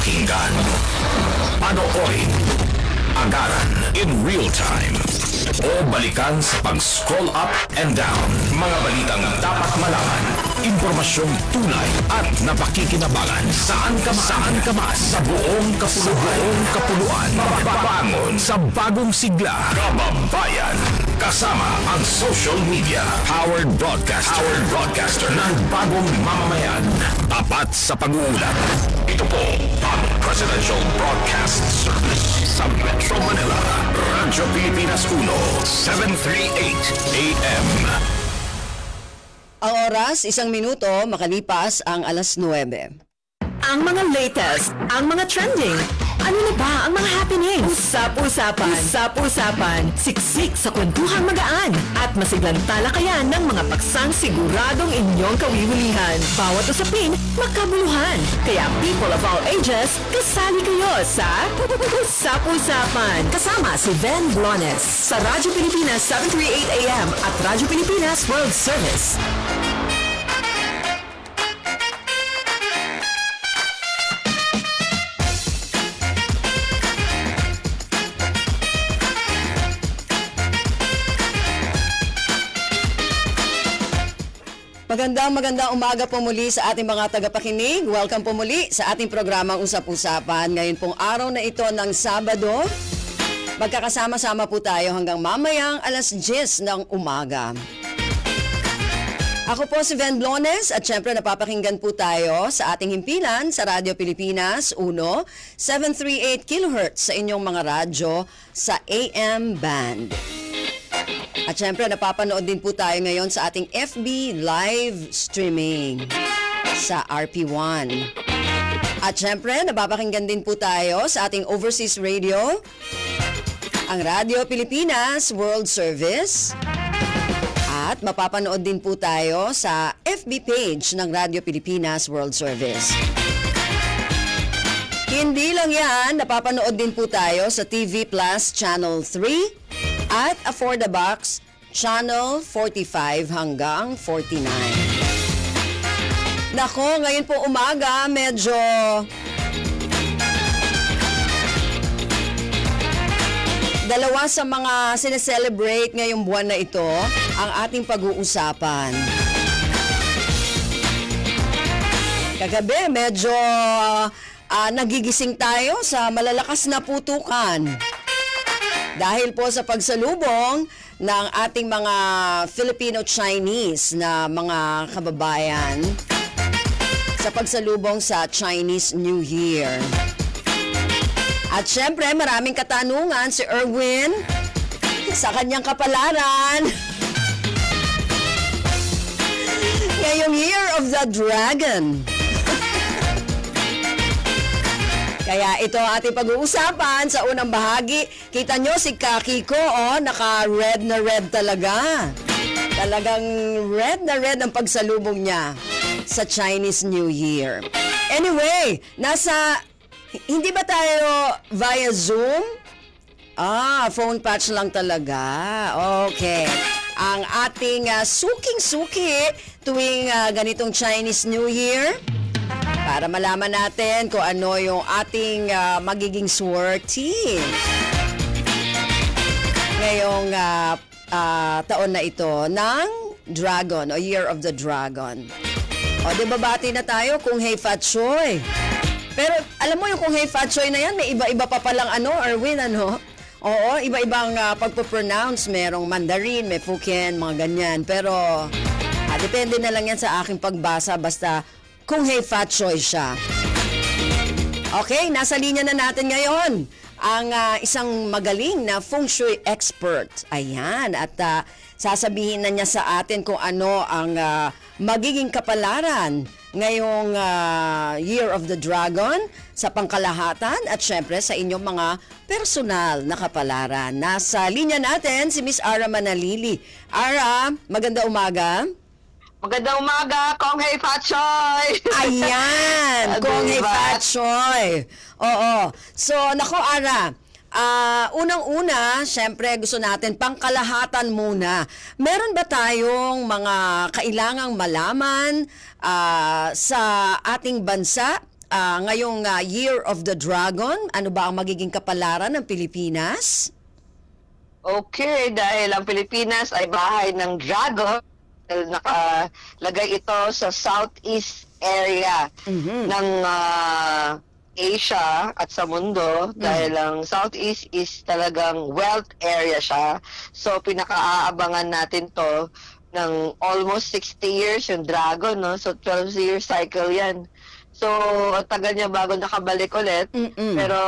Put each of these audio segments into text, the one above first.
pakinggan, panoorin, agaran in real time, o balikan sa pag-scroll up and down. Mga balitang dapat malaman, impormasyong tunay at napakikinabangan. Saan ka man sa buong kapuluan. Mababangon sa bagong sigla. Kababayan, kasama ang social media. Powered broadcaster ng bagong mamamayan. Tapat sa pag-uulat. Ito po ang Presidential Broadcast Service sa Metro Manila. Radyo Pilipinas 1, 738 AM. Ang oras, 1 minuto, makalipas ang alas 9. Ang mga latest, ang mga trending, ano na ba ang mga happening? Usap-usapan, siksik sa kwentuhang magaan at masiglang talakayan ng mga paksang siguradong inyong kawiwilihan. Bawat usapin, makabuluhan. Kaya people of all ages, kasali kayo sa Usap-usapan. Kasama si Ben Blones sa Radyo Pilipinas 738 AM at Radyo Pilipinas World Service. Magandang umaga po muli sa ating mga tagapakinig. Welcome po muli sa ating programang Usap-Usapan. Ngayon pong araw na ito ng Sabado, magkakasama-sama po tayo hanggang mamayang alas 10 ng umaga. Ako po si Ben Blones at syempre napapakinggan po tayo sa ating himpilan sa Radyo Pilipinas 1, 738 kHz sa inyong mga radyo sa AM band. At syempre, napapanood din po tayo ngayon sa ating FB live streaming sa RP1. At syempre, napapakinggan din po tayo sa ating overseas radio, ang Radyo Pilipinas World Service. At mapapanood din po tayo sa FB page ng Radyo Pilipinas World Service. Hindi lang yan, napapanood din po tayo sa TV Plus Channel 3 at For the Box Channel 45 hanggang 49. Nako, ngayon po umaga, medyo dalawa sa mga sineselebrate ngayong buwan na ito ang ating pag-uusapan. Kagabi, medyo nagigising tayo sa malalakas na putukan. Dahil po sa pagsalubong ng ating mga Filipino-Chinese na mga kababayan sa pagsalubong sa Chinese New Year. At syempre, maraming katanungan si Erwin sa kanyang kapalaran. Ngayong Year of the Dragon. Kaya ito ang ating pag-uusapan sa unang bahagi. Kita nyo si Kakiko, naka-red na red talaga. Talagang red na red ang pagsalubong niya sa Chinese New Year. Anyway, hindi ba tayo via Zoom? Phone patch lang talaga. Okay. Ang ating suking-suki tuwing ganitong Chinese New Year, para malaman natin kung ano yung ating magiging swerte ngayong taon na ito ng Dragon o Year of the Dragon. O, di ba bati na tayo kung Hey Fat Choy? Pero alam mo yung kung Hey Fat Choy na yan, may iba-iba pa palang Erwin, Oo, iba-ibang pagpo-pronounce. Merong Mandarin, may Fukian, mga ganyan. Pero depende na lang yan sa aking pagbasa, basta kung Hey Fat Choy siya. Okay, nasa linya na natin ngayon ang isang magaling na feng shui expert. Ayan, at sasabihin na niya sa atin kung ano ang magiging kapalaran ngayong Year of the Dragon sa pangkalahatan at syempre sa inyong mga personal na kapalaran. Nasa linya natin si Miss Ara Manalili. Ara, maganda umaga. Magandang umaga, Kong Hey Fat Choy! Ayan, Kong Hey Fat Choy. Oo. So, nako Ara, unang-una, syempre gusto natin pangkalahatan muna. Meron ba tayong mga kailangang malaman sa ating bansa ngayong Year of the Dragon, ano ba ang magiging kapalaran ng Pilipinas? Okay, dahil ang Pilipinas ay bahay ng dragon, nakalagay ito sa southeast area ng Asia at sa mundo dahil ang southeast is talagang wealth area siya. So pinaka-aabangan natin to ng almost 60 years yung dragon, no? So 12-year cycle yan. So tagal niya bago nakabalik ulit. Pero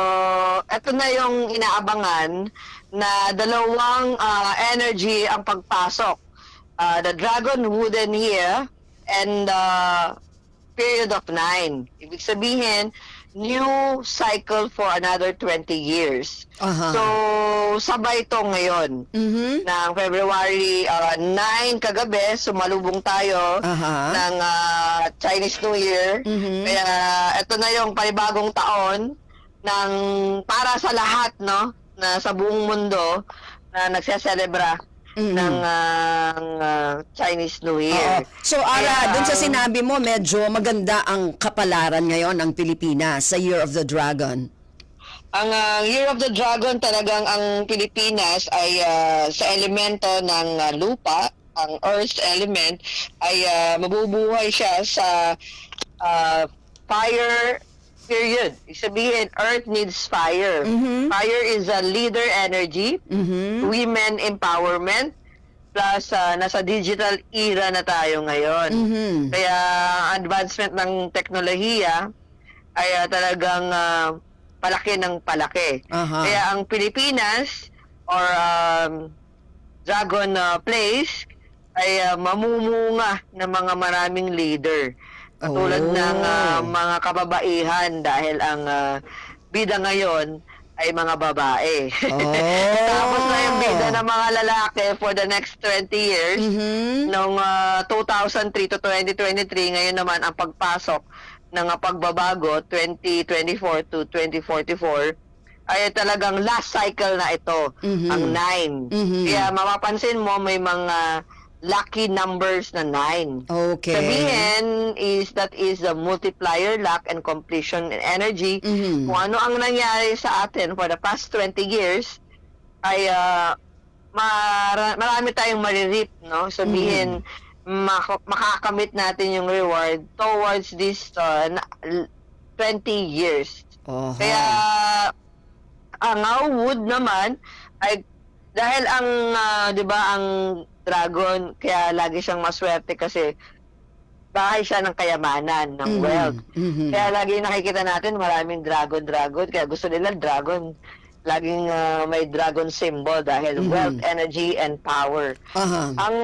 ito na yung inaabangan na dalawang energy ang pagpasok. The dragon wooden here and period of 9. Ibig sabihin, new cycle for another 20 years. Aha. So, sabay ito ngayon. Ng February 9 kagabi, sumalubong tayo Aha. ng Chinese New Year. Kaya ito na yung panibagong taon ng para sa lahat, no? Na sa buong mundo na nagseselebra ng Chinese New Year. Oo. So, Ara, dun sa sinabi mo, medyo maganda ang kapalaran ngayon ng Pilipinas sa Year of the Dragon. Ang Year of the Dragon talagang ang Pilipinas ay sa elemento ng lupa, ang earth element ay mabubuhay siya sa fire period. Ibig sabihin, earth needs fire. Fire is a leader energy, women empowerment, plus nasa digital era na tayo ngayon. Kaya ang advancement ng teknolohiya ay talagang palaki ng palaki. Aha. Kaya ang Pilipinas or Dragon Place ay mamumunga ng mga maraming leader. Katulad ng mga kababaihan dahil ang bida ngayon ay mga babae. Tapos na yung bida ng mga lalaki for the next 20 years. Noong 2003 to 2023, ngayon naman ang pagpasok ng pagbabago 2024 to 2044 ay talagang last cycle na ito, ang 9. Kaya mapapansin mo may mga lucky numbers na 9. Okay. Sabihin that is the multiplier, luck, and completion and energy. Kung ano ang nangyari sa atin for the past 20 years, ay marami tayong maririp, no? Sabihin, makakamit natin yung reward towards this 20 years. Kaya, ang wood naman, ay dahil ang, di ba, ang dragon, kaya lagi siyang maswerte kasi bahay siya ng kayamanan, ng wealth. Kaya lagi nakikita natin maraming dragon, kaya gusto nila dragon. Laging may dragon symbol dahil wealth, energy, and power. Ang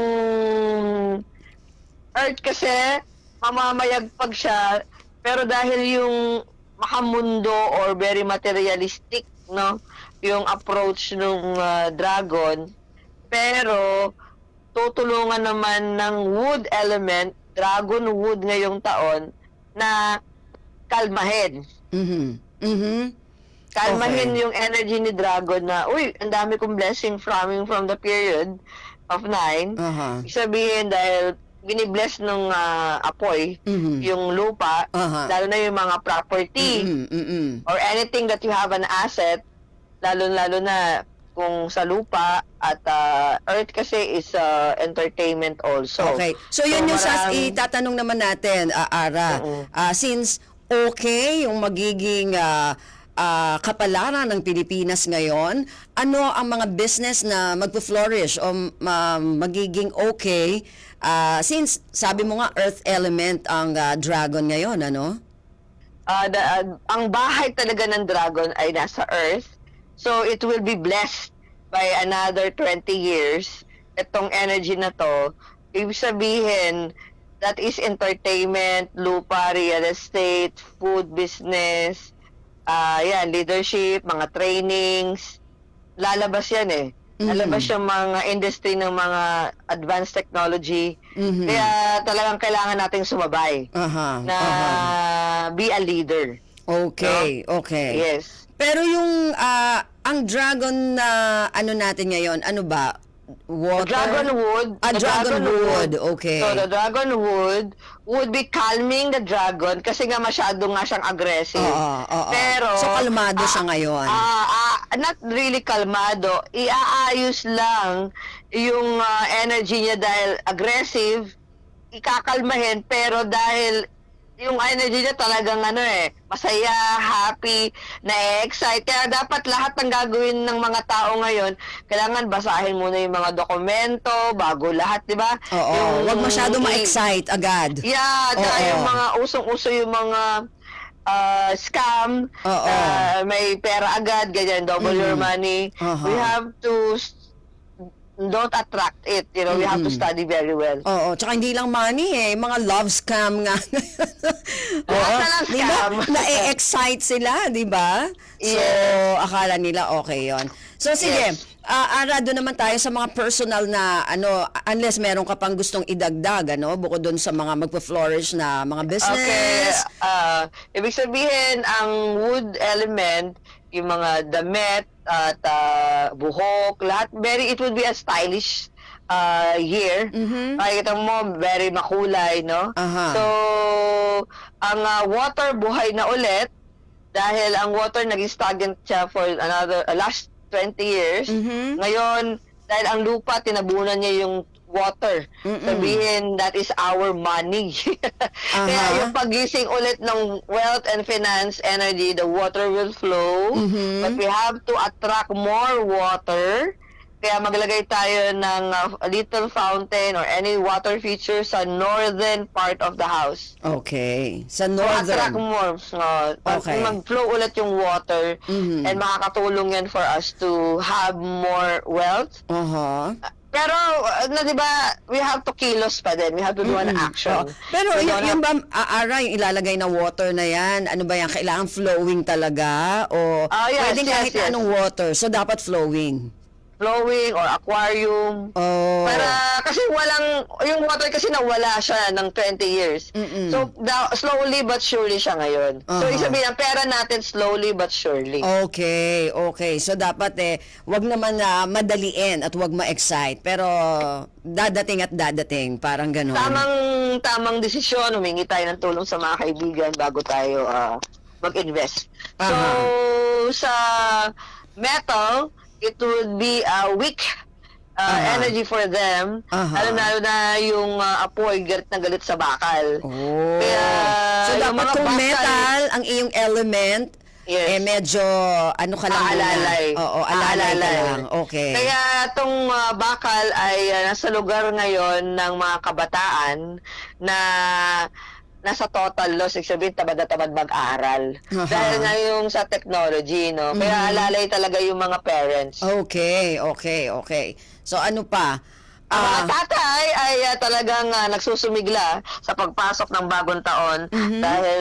earth kasi, mamamayagpag siya, pero dahil yung makamundo or very materialistic, no, yung approach ng dragon, pero tutulungan naman ng wood element, dragon wood ngayong taon, na kalmahin. Kalmahin yung energy ni dragon na, uy, ang dami kong blessing from the period of 9. Sabihin dahil binibless nung apoy, yung lupa, lalo na yung mga property, or anything that you have an asset, lalo na kung sa lupa at earth kasi is entertainment also. Okay. So yun yung itatanong naman natin, Ara. Since okay yung magiging kapalaran ng Pilipinas ngayon, ano ang mga business na magpo-flourish o magiging okay since sabi mo nga earth element ang dragon ngayon, ano? Ang bahay talaga ng dragon ay nasa earth. So, it will be blessed by another 20 years. Itong energy na to, ibig sabihin, that is entertainment, lupa, real estate, food business, leadership, mga trainings. Lalabas yan eh. Lalabas yung mga industry ng mga advanced technology. Kaya talagang kailangan nating sumabay na be a leader. Okay, okay. Yes. Pero yung ang dragon na ano natin ngayon, ano ba? water? Dragonwood. The Dragonwood. Okay. So, the dragonwood would be calming the dragon kasi nga masyado nga siyang aggressive. Oo. Pero, So, kalmado siya ngayon. not really kalmado. Iaayos lang yung energy niya dahil aggressive, ikakalmahin, pero dahil yung energy niya talagang masaya, happy, na-excite. Kaya dapat lahat ng gagawin ng mga tao ngayon, kailangan basahin muna yung mga dokumento, bago lahat, di ba? Oo. Huwag masyado ma-excite agad. Yeah, Oo. yung mga usong-uso yung mga scam, Oo. may pera agad, ganyan, double your money. We have to don't attract it, we have to study very well. Oo, tsaka hindi lang money mga love scam nga. Lahat na lang Di ba? scam. Na-excite sila, di ba? So, Yes. akala nila okay yon. So, sige, Yes. Ara, doon naman tayo sa mga personal na, unless meron ka pang gustong idagdag, bukod doon sa mga magpa-flourish na mga business. Okay, ibig sabihin, ang wood element, yung mga damit at buhok, lahat, it would be a stylish year. Makikita mo, very makulay, no? Aha. So, ang water buhay na ulit, dahil ang water naging stagnant siya for last 20 years. Ngayon, dahil ang lupa, tinabunan niya yung water. Sabihin, that is our money. Kaya yung pagising ulit ng wealth and finance energy, the water will flow. But we have to attract more water. Kaya maglagay tayo ng a little fountain or any water feature sa northern part of the house. Okay. Sa So, attract northern. more. Okay. Mag-flow ulit yung water and makakatulong yan for us to have more wealth. Pero, di ba, we have to kilos pa din. We have to do an action. Pero We yung, don't yung have- ba, Ara, yung ilalagay na water na yan, ano ba yan? Kailangan flowing talaga? O Yes, pwedeng yes, kahit yes. anong water? So, dapat flowing. flowing or aquarium. Oh. Para, kasi yung water kasi nawala siya ng 20 years. So, slowly but surely siya ngayon. So, ibig sabihin, ang pera natin slowly but surely. Okay. So, dapat wag naman na madaliin at wag ma-excite. Pero, dadating at dadating. Parang gano'n. Tamang desisyon, humingi tayo ng tulong sa mga kaibigan bago tayo mag-invest. So, sa metal, it would be a weak energy for them. Lalo na yung apoy galit na galit sa bakal. Oh. Kaya, So, yung dapat mga kung bakal- metal ang iyong element, Yes. medyo, ka lang muna. Aalalay. Oo, alalay ka lang. Okay. Kaya itong bakal ay nasa lugar ngayon ng mga kabataan na nasa total loss, sabihin tamad na tamad mag-aral. Dahil nga yung sa technology, no? Kaya alalay talaga yung mga parents. Okay. So, ano pa? Ang mga tatay ay talagang nagsusumigla sa pagpasok ng bagong taon dahil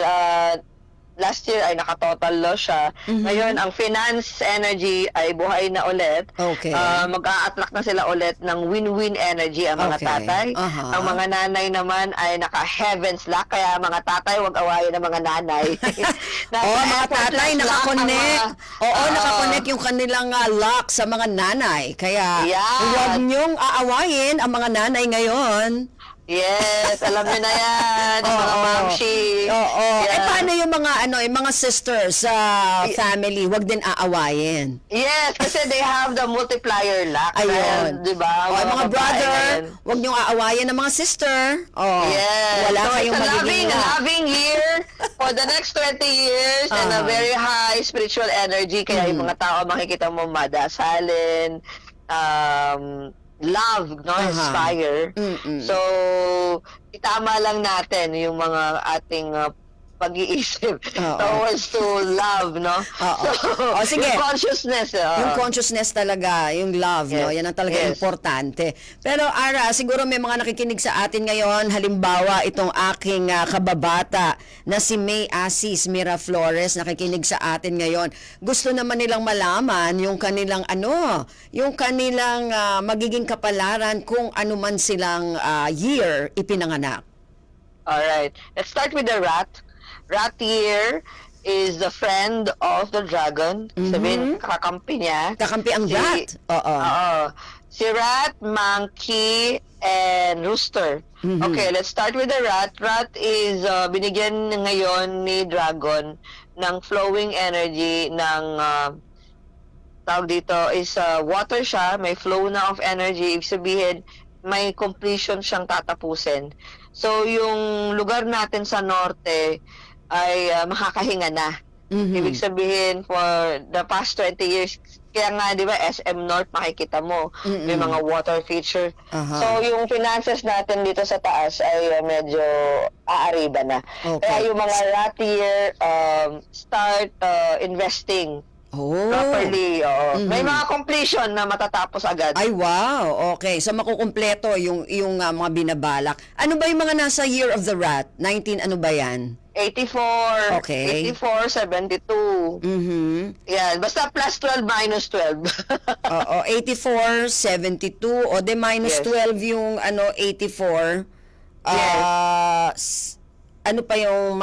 last year ay naka-total loss siya. Ngayon, ang finance energy ay buhay na ulit. Okay. Mag-a-attract na sila ulit ng win-win energy ang mga Okay. tatay. Ang mga nanay naman ay naka-heaven's luck. Kaya mga tatay, wag awayin ng mga nanay. Mga tatay nakakonect. Nakakonect yung kanilang luck sa mga nanay. Kaya, Yan. huwag niyong aawayin ang mga nanay ngayon. Yes, alam niyo na yan. Yung mga mamshi. Oo. Yeah. Paano yung mga sisters sa family? Huwag din aawayin. Yes, kasi they have the multiplier luck. Ayun. Di ba? Mga babae brother, ngayon. huwag niyong aawayin ng mga sister. Yes. Wala So, kayong it's a magiging loving year for the next 20 years and a very high spiritual energy. Kaya yung mga tao makikita mo madasalin, love, no? Inspire. So, itama lang natin yung mga ating pag-iisip towards to love, no? Sige. Yung consciousness. Yung consciousness talaga, yung love, no? Yes. Yan ang talaga Yes. importante. Pero Ara, siguro may mga nakikinig sa atin ngayon, halimbawa itong aking kababata na si May Asis Miraflores, nakikinig sa atin ngayon. Gusto naman nilang malaman yung kanilang yung kanilang magiging kapalaran kung ano man silang year ipinanganak. Alright. Let's start with the rat. Rat year is the friend of the dragon. Sabihin, kakampi niya. Kakampi ang rat. Oo. Oo. si rat, monkey, and rooster. Okay, let's start with the rat. Rat is binigyan ngayon ni dragon ng flowing energy ng tawag dito is water siya, may flow na of energy, ibig sabihin may completion siyang tatapusin. So yung lugar natin sa norte ay makakahinga na. Ibig sabihin for the past 20 years, kaya nga 'di ba SM North makikita mo, may mga water feature. So yung finances natin dito sa taas ay medyo aariba na. Kaya yung mga rat year start investing properly. May mga completion na matatapos agad. Ay, wow. Okay. So, makukumpleto yung mga binabalak. Ano ba yung mga nasa Year of the Rat? 19, ano ba yan? 84, Okay. 84, 72. Yan. Basta plus 12, minus 12. Oo, 84, 72, o de minus Yes. 12 yung 84. Ano pa yung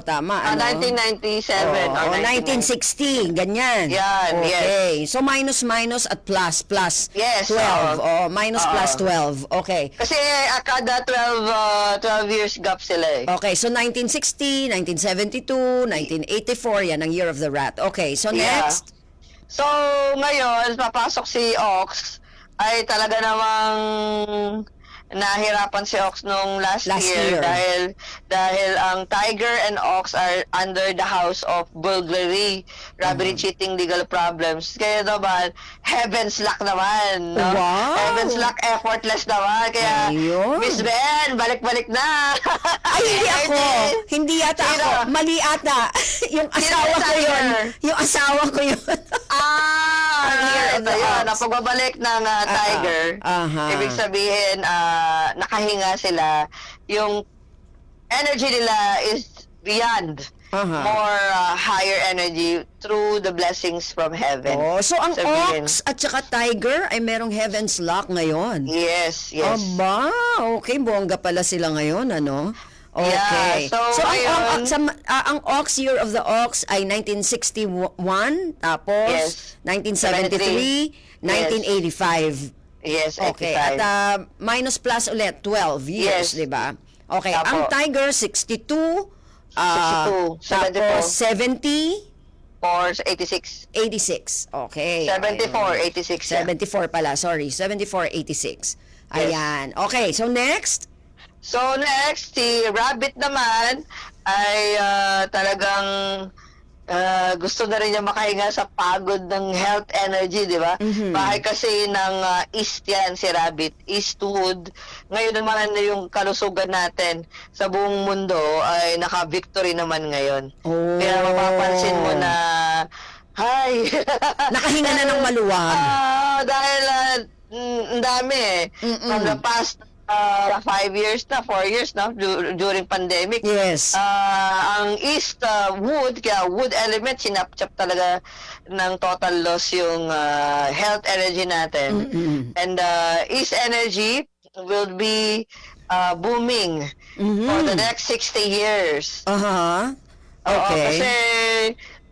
tama. 1997 or 1960, ganyan. Yan, okay. So, minus at plus. Yes, 12. Minus plus 12. Okay. Kasi kada 12 years gap sila eh. Okay, so 1960, 1972, 1984, yan ang Year of the Rat. Okay, so next. So, ngayon, papasok si Ox, ay talaga namang nahirapan si Ox nung last year dahil ang Tiger and Ox are under the house of burglary, robbery, cheating, legal problems. Kaya naman, heaven's luck naman. No? Wow! Heaven's luck, effortless naman. Kaya, Ayun. Miss Ben, balik-balik na. Ay, hindi ako. Hindi yata Sino? ako. Mali ata. Yung asawa ko yun. Yung asawa ko yun. Ito yun. Ang pagbabalik ng Tiger, ibig sabihin, nakahinga sila. Yung energy nila is beyond more higher energy through the blessings from heaven. Oh, so ang Sabihin. Ox at saka Tiger ay merong heaven's luck ngayon. Yes. Aba, okay, bongga pala sila ngayon, ano? Okay. Yeah, so ang Ox, Year of the Ox ay 1961, tapos 1973, 1985. Yes, 85. Okay, at minus plus ulit, 12 years, Yes. di ba? Okay, Apo. ang Tiger, 62, 62, tapos 70, or 86. 86. Okay. 74, 86. 74 pala, sorry. 74, 86. Ayan. Okay, so next. So next, si Rabbit naman ay talagang gusto na rin niya makahinga sa pagod ng health energy, di ba? Bahay kasi ng East yan, si Rabbit, Eastwood. Ngayon naman na yung kalusugan natin sa buong mundo ay naka-victory naman ngayon. Oh. Kaya mapapansin mo na, hi! Nakahinga na ng maluwag. Dahil ang dami eh. From the past 5 years na, 4 years na, during pandemic. Yes. Ang East wood, kaya wood element, sinapchap talaga ng total loss yung health energy natin. And East energy will be booming for the next 60 years. Okay. Kasi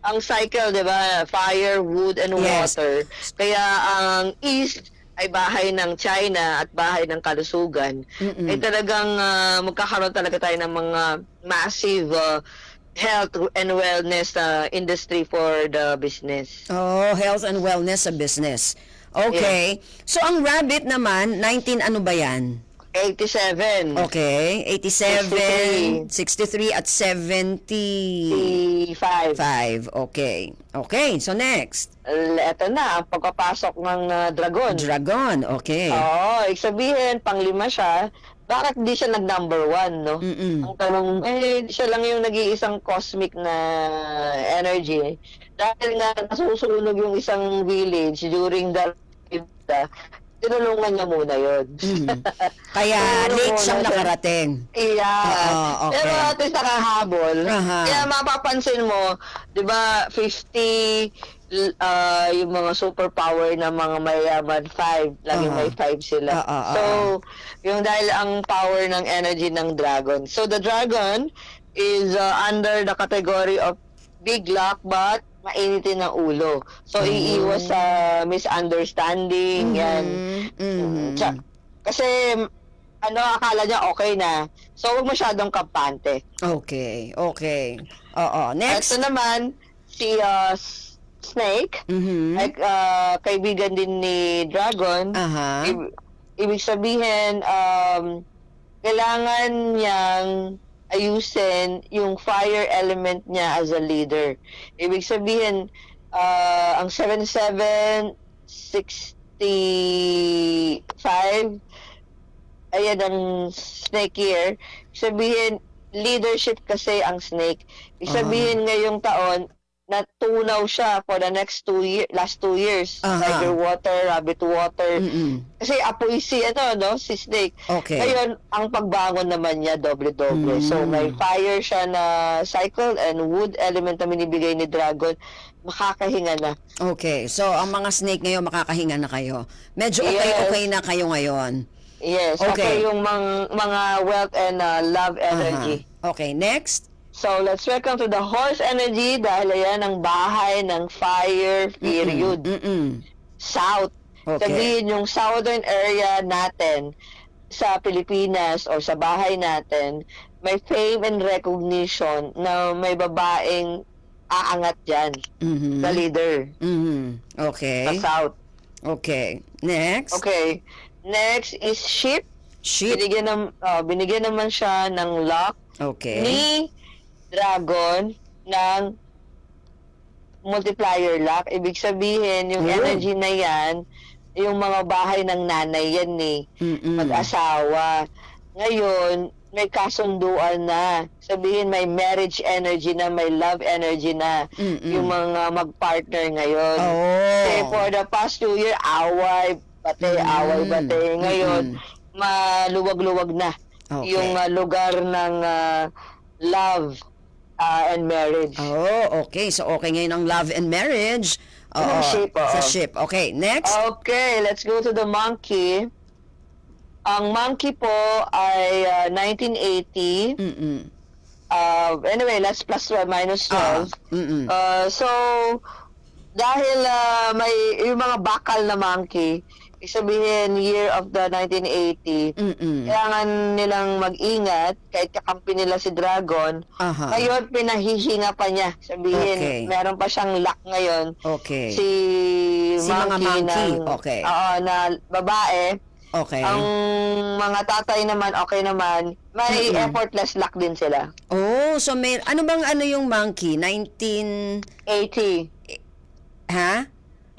ang cycle, di ba, fire, wood, and water. Kaya ang East ay bahay ng China at bahay ng kalusugan, ay talagang magkakaroon talaga tayo ng mga massive health and wellness industry for the business. Oh, health and wellness sa business. Okay. So, ang Rabbit naman, 19 ano ba yan? 87. Okay. 87, 63 at 75. 85. Okay. Okay. So, next. Ito na, ang pagkapasok ng dragon. Dragon. Okay. Oo, sabihin, panglima siya, bakit di siya nag-number 1, no? Ang tanong, siya lang yung nag-iisang cosmic na energy. Dahil nga nasusunog yung isang village during the tinulungan niya muna yun. Kaya late siyang nakarating. Yeah. Okay. Pero at least nakahabol. Kaya mapapansin mo, di ba, 50 yung mga superpower na mga mayaman, 5. Laging may 5 sila. So, yung dahil ang power ng energy ng dragon. So, the dragon is under the category of big luck, but mainitin ng ulo. So, iiwas sa misunderstanding, yan. Kasi, akala niya okay na. So, huwag masyadong kampante. Okay. Oo. Next. Ito naman, si Snake, ay, kaibigan din ni Dragon. Aha. Ibig sabihin, kailangan niyang ayusin yung fire element niya as a leader. Ibig sabihin, ang 7765, ayan ang snake year. Sabihin, leadership kasi ang snake. Ibig sabihin ngayong taon, natunaw siya for the last 2 years. Tiger water, rabbit water. Kasi apoy si snake. Okay. Ngayon, ang pagbangon naman niya doble-doble. So may fire siya na cycle and wood element na binibigay ni Dragon, makakahinga na. Okay. So, ang mga snake ngayon, makakahinga na kayo. Medyo Yes. okay na kayo ngayon. Yes, Okay. okay yung mga wealth and love energy. Okay. Next. So, let's welcome to the horse energy dahil ayan ang bahay ng fire period. South. Okay. Sabihin yung southern area natin sa Pilipinas o sa bahay natin, may fame and recognition na may babaeng aangat dyan sa leader sa Okay. South. Okay. Next. Okay. Next is sheep. Sheep. Binigyan naman siya ng luck Okay. ni Dragon ng multiplier luck. Ibig sabihin, yung energy na yan, yung mga bahay ng nanay yan mag-asawa. Ngayon, may kasunduan na. Sabihin, may marriage energy na, may love energy na yung mga mag-partner ngayon. Kasi for the past 2 years, away, bate. Ngayon, maluwag-luwag na yung lugar ng love and marriage. Okay. So, okay ngayon ang love and marriage. Yung sheep, Sa ship. Okay. Next. Okay, let's go to the monkey. Ang monkey po ay 1980. Anyway, let's plus 12 minus 12. So, dahil may yung mga bakal na monkey, isabihin year of the 1980, kailangan nilang mag-ingat kahit kakampi nila si Dragon. Ngayon, pinahihinga pa niya. Sabihin, meron pa siyang luck ngayon. Okay. Si mga monkey. Okay. Na babae. Okay. Ang mga tatay naman, okay naman. May effortless luck din sila. So may, ano yung monkey? 80. Ha?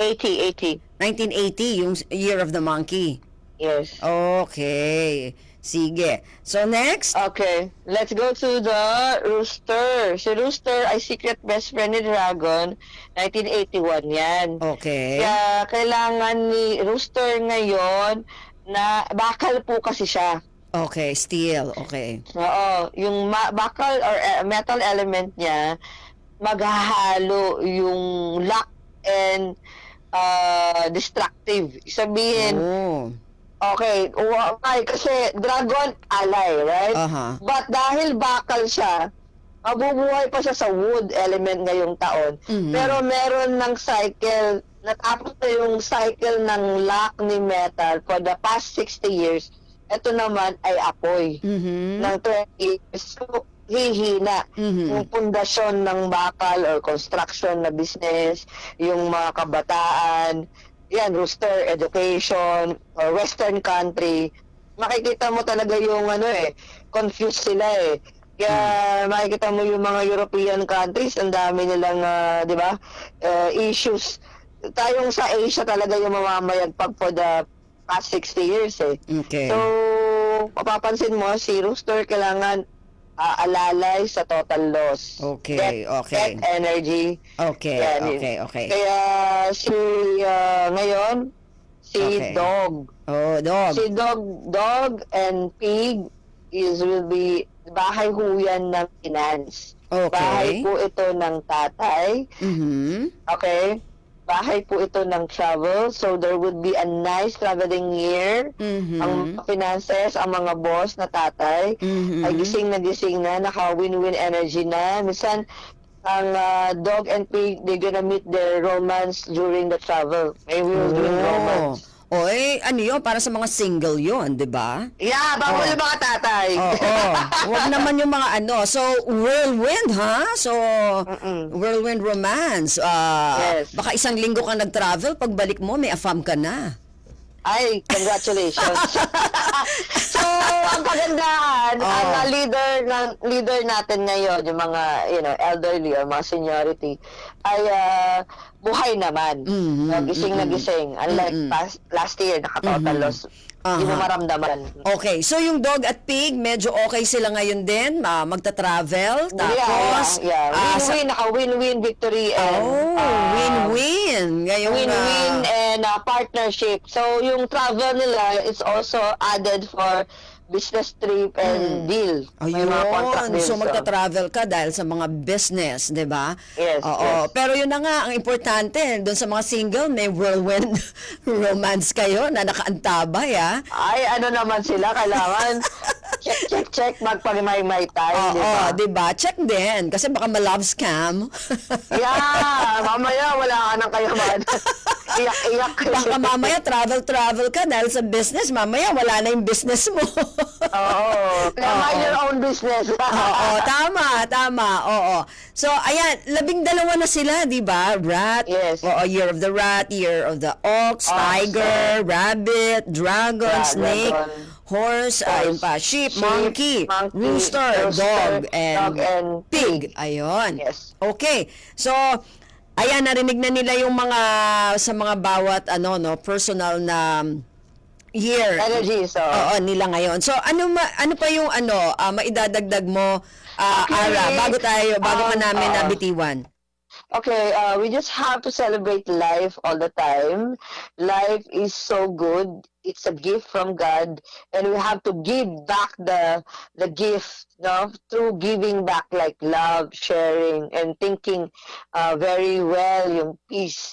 80. 1980, yung year of the monkey. Yes. Okay. Sige. So next? Okay. Let's go to the rooster. Si rooster ay secret best friend ni Dragon. 1981 yan. Okay. Kaya kailangan ni rooster ngayon na bakal po kasi siya. Okay, steel. Okay. Oo. Yung bakal or metal element niya, maghahalo yung luck and destructive. Sabihin, okay, kasi dragon ally, right? But dahil bakal siya, mabubuhay pa siya sa wood element ngayong taon. Pero meron ng cycle, natapos na yung cycle ng luck ni metal for the past 60 years. Ito naman ay apoy ng 20 years. So, hihina yung pundasyon ng bakal or construction na business, yung mga kabataan, yan, rooster, education, or western country, makikita mo talaga yung confused sila Kaya makikita mo yung mga European countries, ang dami nilang, di ba, issues. Tayong sa Asia talaga yung mamamayagpag for the past 60 years Okay. So, mapapansin mo, si rooster kailangan alalay sa total loss. Okay. Get energy. Okay. Yan, Okay. Kaya ngayon, si dog. Dog. Si dog and pig will be bahay ho yan ng finance. Okay. Bahay po ito ng tatay. Okay? Bahay po ito ng travel. So, there would be a nice traveling year. Ang finances, ang mga boss na tatay, ay gising na, naka-win-win energy na. Minsan, ang dog and pig, they're gonna meet their romance during the travel. May will doing romance. Oy, ano yun? Para sa mga single yun, di ba? Yeah, bawal yung mga tatay. Oo. Huwag naman yung mga ano. So, whirlwind, ha? So, whirlwind romance. Yes. Baka isang linggo kang nag-travel, pagbalik mo, may afam ka na. Ay, congratulations. So, ang kagandahan, ang leader natin ngayon, yung mga, elderly or mga seniority, ay buhay naman. Nagising na gising. Unlike last year, nakatotal loss. Hindi mo maramdaman. Okay, so yung dog at pig, medyo okay sila ngayon din, magta-travel, tapos... Win-win, naka-win-win victory and... win-win. Ngayong, win-win and partnership. So, yung travel nila is also added for business trip and deal. May mga contract Ayun, deals. so magta-travel ka dahil sa mga business, di ba? Yes, Oo. yes. Pero yun na nga, ang importante, doon sa mga single, may whirlwind romance kayo na nakaantabay, ah. Ay, ano naman sila, kailangan check, magpag-may tayo, di ba? Oo, di ba? Check din, kasi baka ma-love scam. Yeah, mamaya wala ka ng kayaman. Iyak-iyak. Baka mamaya travel ka dahil sa business, mamaya wala na yung business mo. Oo. Kaya mind your own business. Oo, tama, oo. So, ayan, 12 na sila, di ba? Rat, Yes. oo, Year of the Rat, Year of the Ox, Tiger, Rabbit, Dragon, Snake, Horse, ayun pa, Sheep, Monkey, Rooster, Dog, and Pig. Ayun. Yes. Okay. So, ayan, narinig na nila yung mga, sa mga bawat, personal na year. Energy, so. Oo, nila ngayon. So, ano pa yung maidadagdag mo, Ara, bago ka namin nabitiwan? Okay, we just have to celebrate life all the time. Life is so good. It's a gift from God, and we have to give back the gift, through giving back like love, sharing, and thinking very well yung peace,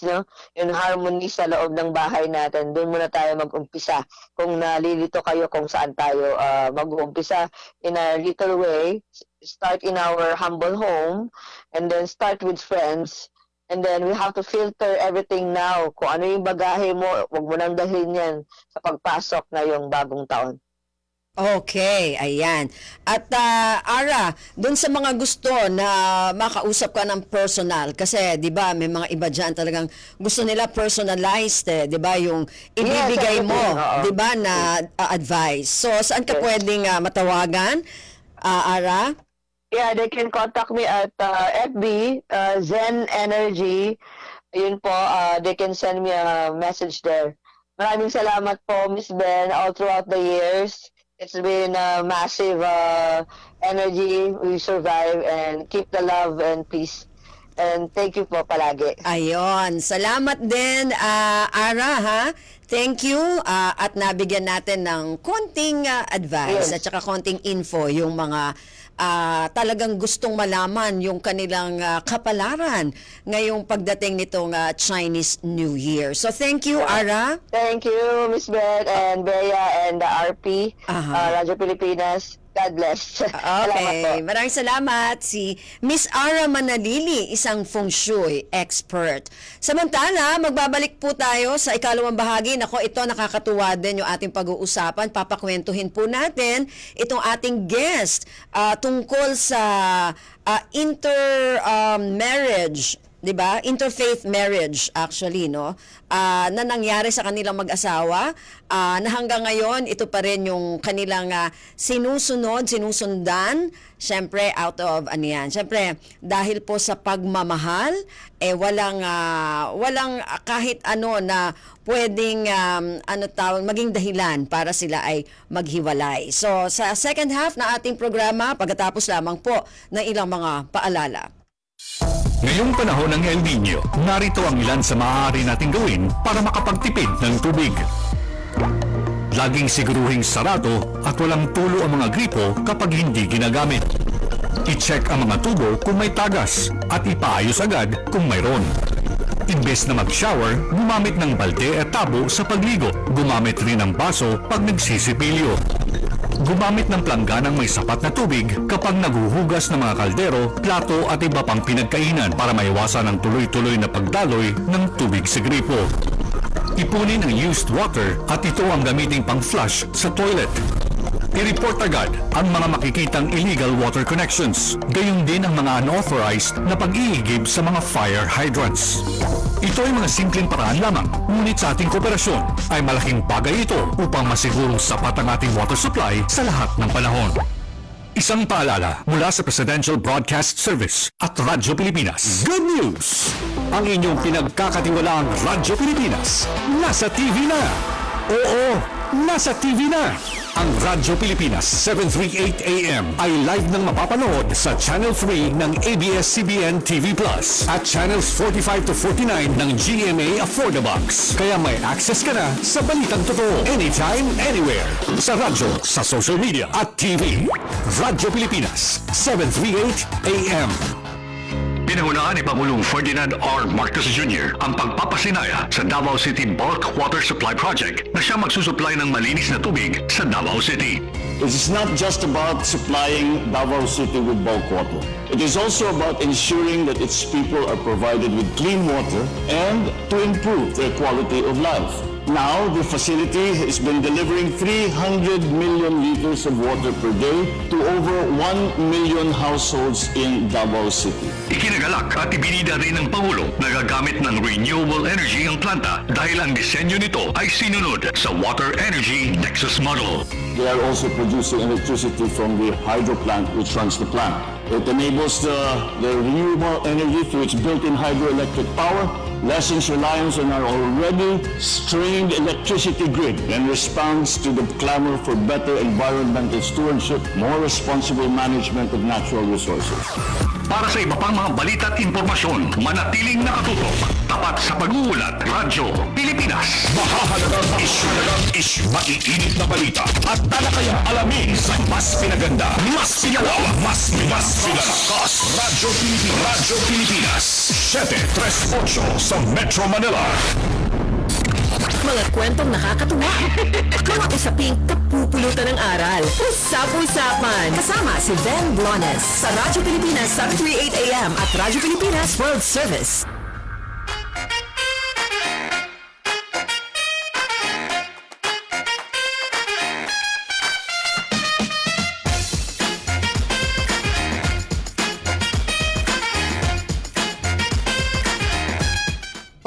yung harmony sa loob ng bahay natin. Doon muna tayo mag-umpisa. Kung nalilito kayo kung saan tayo mag-umpisa in a little way, start in our humble home, and then start with friends. And then we have to filter everything now. Kung ano yung bagahe mo, huwag mo nang dalhin yan sa pagpasok ngayong bagong taon. Okay, ayan. At Ara, dun sa mga gusto na makausap ka ng personal, kasi 'di ba may mga iba diyan talagang gusto nila personalized, 'di ba, yung ibibigay mo, 'di ba, na advice. So saan ka pwedeng matawagan, Ara? Yeah, they can contact me at FB, Zen Energy. Yun po, they can send me a message there. Maraming salamat po, Miss Ben, all throughout the years. It's been a massive energy. We survive and keep the love and peace. And thank you po palagi. Ayon, salamat din, Ara, ha? Thank you, at nabigyan natin ng konting advice at saka konting info yung mga talagang gustong malaman yung kanilang kapalaran ngayong pagdating nitong Chinese New Year. So thank you, Ara. Thank you, Miss Beth and Bea and the RP, Radyo Pilipinas. God bless. Okay, maraming salamat. Si Miss Ara Manalili, isang feng shui expert. Samantala, magbabalik po tayo sa ikalawang bahagi. Nako, ito nakakatuwa din yung ating pag-uusapan. Papakwentuhin po natin itong ating guest tungkol sa intermarriage, 'di ba? Interfaith marriage actually, no? Na nangyari sa kanilang mag-asawa, na hanggang ngayon ito pa rin yung kanilang sinusundan, syempre out of syempre dahil po sa pagmamahal, walang kahit ano na pwedeng maging dahilan para sila ay maghiwalay. So sa second half na ating programa, pagkatapos lamang po ng ilang mga paalala. Ngayong panahon ng El Nino, narito ang ilan sa maaari nating gawin para makapagtipid ng tubig. Laging siguruhing sarado at walang tulo ang mga gripo kapag hindi ginagamit. I-check ang mga tubo kung may tagas at ipaayos agad kung mayroon. Imbes na mag-shower, gumamit ng balde at tabo sa pagligo. Gumamit rin ng baso pag nagsisipilyo. Gumamit ng plangganang may sapat na tubig kapag naghuhugas ng mga kaldero, plato at iba pang pinagkainan para maiwasan ang tuloy-tuloy na pagdaloy ng tubig sa gripo. Ipunin ang used water at ito ang gamiting pang-flush sa toilet. I-report agad ang mga makikitang illegal water connections, gayon din ang mga unauthorized na pag-iigib sa mga fire hydrants. Ito ay mga simpleng paraan lamang, ngunit sa ating kooperasyon ay malaking bagay ito upang masigurong sapat ang ating water supply sa lahat ng panahon. Isang paalala mula sa Presidential Broadcast Service at Radyo Pilipinas. Good news! Ang inyong pinagkakatiwalaang Radyo Pilipinas nasa TV na! Oo, nasa TV na! Ang Radyo Pilipinas 738 AM ay live nang mapapanood sa Channel 3 ng ABS-CBN TV Plus at Channels 45 to 49 ng GMA Affordabox. Kaya may access ka na sa balitang totoo anytime, anywhere. Sa radyo, sa social media at TV. Radyo Pilipinas 738 AM. Pinangunahan ni Pangulong Ferdinand R. Marcos Jr. ang pagpapasinaya sa Davao City Bulk Water Supply Project na siya magsusupply ng malinis na tubig sa Davao City. It is not just about supplying Davao City with bulk water. It is also about ensuring that its people are provided with clean water and to improve their quality of life. Now, the facility has been delivering 300 million liters of water per day to over 1 million households in Davao City. Ikinagalak at ibinida rin ng Pangulo na gagamit ng renewable energy ang planta dahil ang disenyo nito ay sinunod sa Water Energy Nexus Model. They are also producing electricity from the hydro plant which runs the plant. It enables the renewable energy through its built-in hydroelectric power, lessens reliance on our already strained electricity grid, and responds to the clamor for better environmental stewardship, more responsible management of natural resources. Para sa iba pang mga balita at impormasyon, manatiling nakatutok. Tapat sa pag-uulat, Radyo Pilipinas. Mahahalagang issue, maiinit na balita at talakaya alamin sa mas pinaganda, mas pinalawak, mas pinalakas. Radyo Pilipinas 738 sa Metro Manila. Mga kwentong nakakatuwa. Mga usaping kapupulutan ng aral. Usap-usapan. Kasama si Ven Blones sa Radyo Pilipinas 738 AM at Radyo Pilipinas World Service.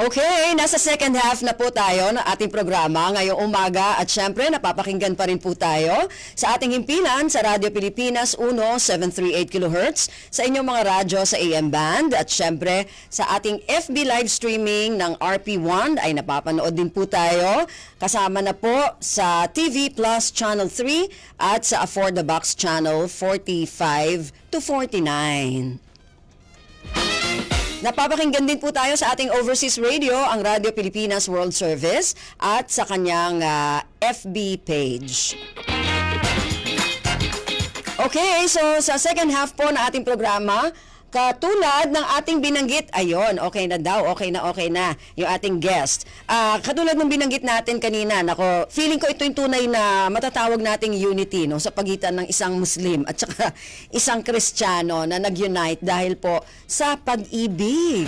Okay, nasa second half na po tayo ng ating programa ngayong umaga at syempre napapakinggan pa rin po tayo sa ating himpilan sa Radyo Pilipinas 1738 kHz sa inyong mga radyo sa AM band at syempre sa ating FB live streaming ng RP1 ay napapanood din po tayo kasama na po sa TV Plus Channel 3 at sa Affordabox Channel 45 to 49. Napapakinggan din po tayo sa ating overseas radio, ang Radyo Pilipinas World Service at sa kanyang FB page. Okay, so sa second half po na ating programa, katulad ng ating binanggit, ayun, okay na daw, okay na yung ating guest. Katulad ng binanggit natin kanina, nako, feeling ko ito yung tunay na matatawag nating unity no, sa pagitan ng isang Muslim at saka isang Kristiyano na nag-unite dahil po sa pag-ibig.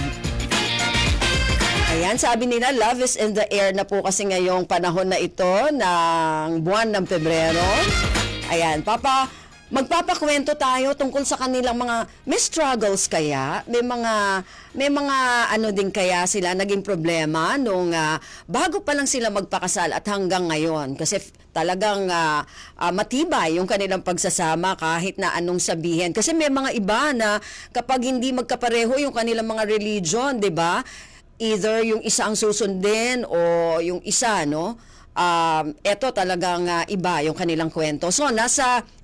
Ayan, sabi nila, love is in the air na po kasi ngayong panahon na ito ng buwan ng Pebrero. Ayan, magpapakwento tayo tungkol sa kanilang mga may struggles kaya, may mga ano din kaya sila naging problema nung bago pa lang sila magpakasal at hanggang ngayon kasi talagang matibay yung kanilang pagsasama kahit na anong sabihin. Kasi may mga iba na kapag hindi magkapareho yung kanilang mga religion, 'di ba? Either yung isa ang susundin o yung isa, no? Eto talagang iba yung kanilang kwento. So,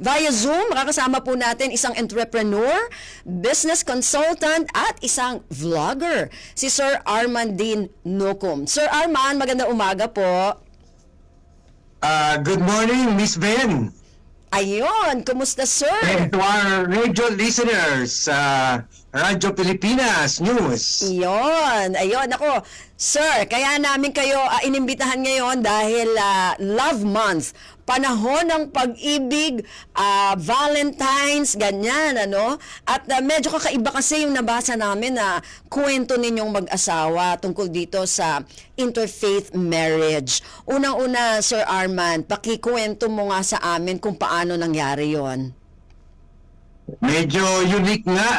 via Zoom, makakasama po natin isang entrepreneur, business consultant, at isang vlogger, si Sir Armandine Nukum. Sir Arman, magandang umaga po. Good morning, Miss Ben. Ayun, kumusta sir? And to our radio listeners, Radyo Pilipinas News. Iyon, ayun, ako. Sir, kaya namin kayo inimbitahan ngayon dahil Love Month. panahon ng pag-ibig, Valentine's, ganyan, ano? At medyo kakaiba kasi yung nabasa namin na kwento ninyong mag-asawa tungkol dito sa interfaith marriage. Unang-una, Sir Arman, pakikwento mo nga sa amin kung paano nangyari yon. Medyo unique nga,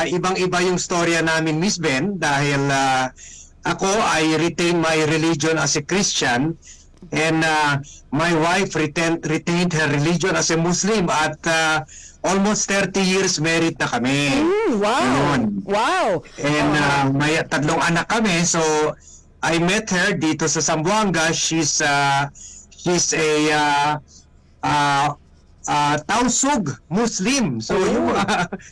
ibang-iba yung storya namin, Miss Ben, dahil ako, I retain my religion as a Christian, and my wife retained her religion as a Muslim, at almost 30 years married na kami. Wow! Ganun. Wow! And may 3 anak kami, so I met her dito sa Zamboanga. She's a Tausug Muslim. So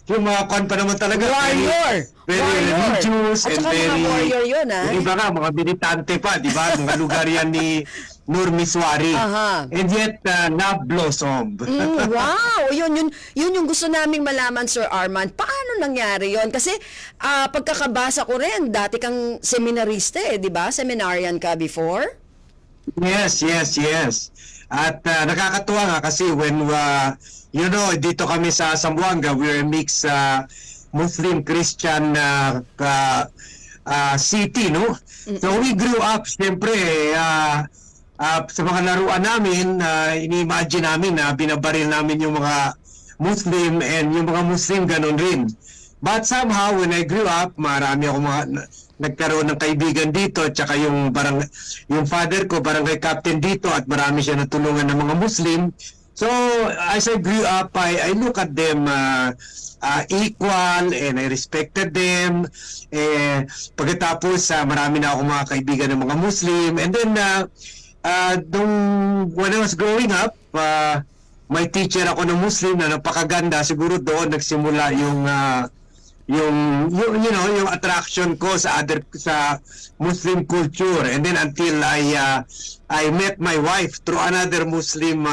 yung mga kon pa naman talaga Warrior! very Warrior. religious At and saka very mga warrior yun, ha? yung iba nga, mga militante pa, di ba? Mga lugar yan ni Nur Miswari. Aha. And yet love blossomed. Wow! Yun yung gusto naming malaman, Sir Arman. Paano nangyari yon? Kasi pagkakabasa ko rin, dati kang seminarista di ba? Seminarian ka before? Yes. At nakakatuwa nga kasi when dito kami sa Zamboanga, we're a mix Muslim Christian city, no? So we grew up, siyempre, sa mga laruan namin, ini-imagine namin na binabaril namin yung mga Muslim, and yung mga Muslim ganun rin. But somehow, when I grew up, marami ako nagkaroon ng kaibigan dito, at saka yung father ko, barangay captain dito, at marami siya natulungan ng mga Muslim. So, as I grew up, I look at them equal, and I respected them. Pagkatapos, marami na ako mga kaibigan ng mga Muslim. And then, when I was growing up, may teacher ako ng Muslim na napakaganda. Siguro doon nagsimula yung attraction ko sa Muslim culture, and then until I met my wife through another Muslim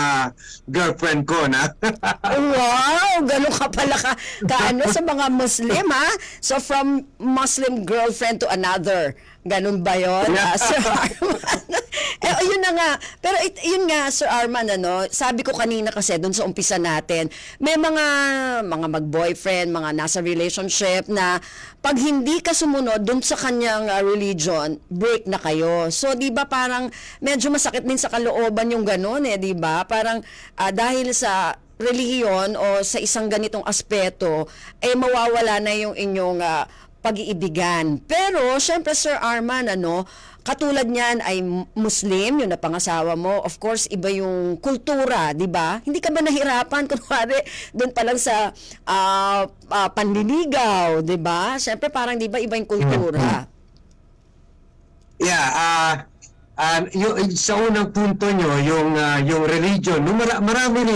girlfriend ko na. Wow! Ganun ka pala kaano sa mga Muslim, ha? So from Muslim girlfriend to another. Ganun ba yun, Sir Arman? Yun na nga. Pero yun nga, Sir Arman, sabi ko kanina kasi doon sa umpisa natin, may mga mag-boyfriend, mga nasa relationship na pag hindi ka sumunod doon sa kanyang religion, break na kayo. So, di ba parang medyo masakit din sa kalooban yung ganun, di ba? Parang dahil sa relihiyon o sa isang ganitong aspeto, mawawala na yung inyong pag-iibigan. Pero, syempre, Sir Arman, katulad niyan ay Muslim, yung napangasawa mo. Of course, iba yung kultura, di ba? Hindi ka ba nahirapan, kunwari, doon pa lang sa panliligaw, di ba? Syempre, parang di ba iba yung kultura? Yeah, sa unang punto nyo, yung religion, marami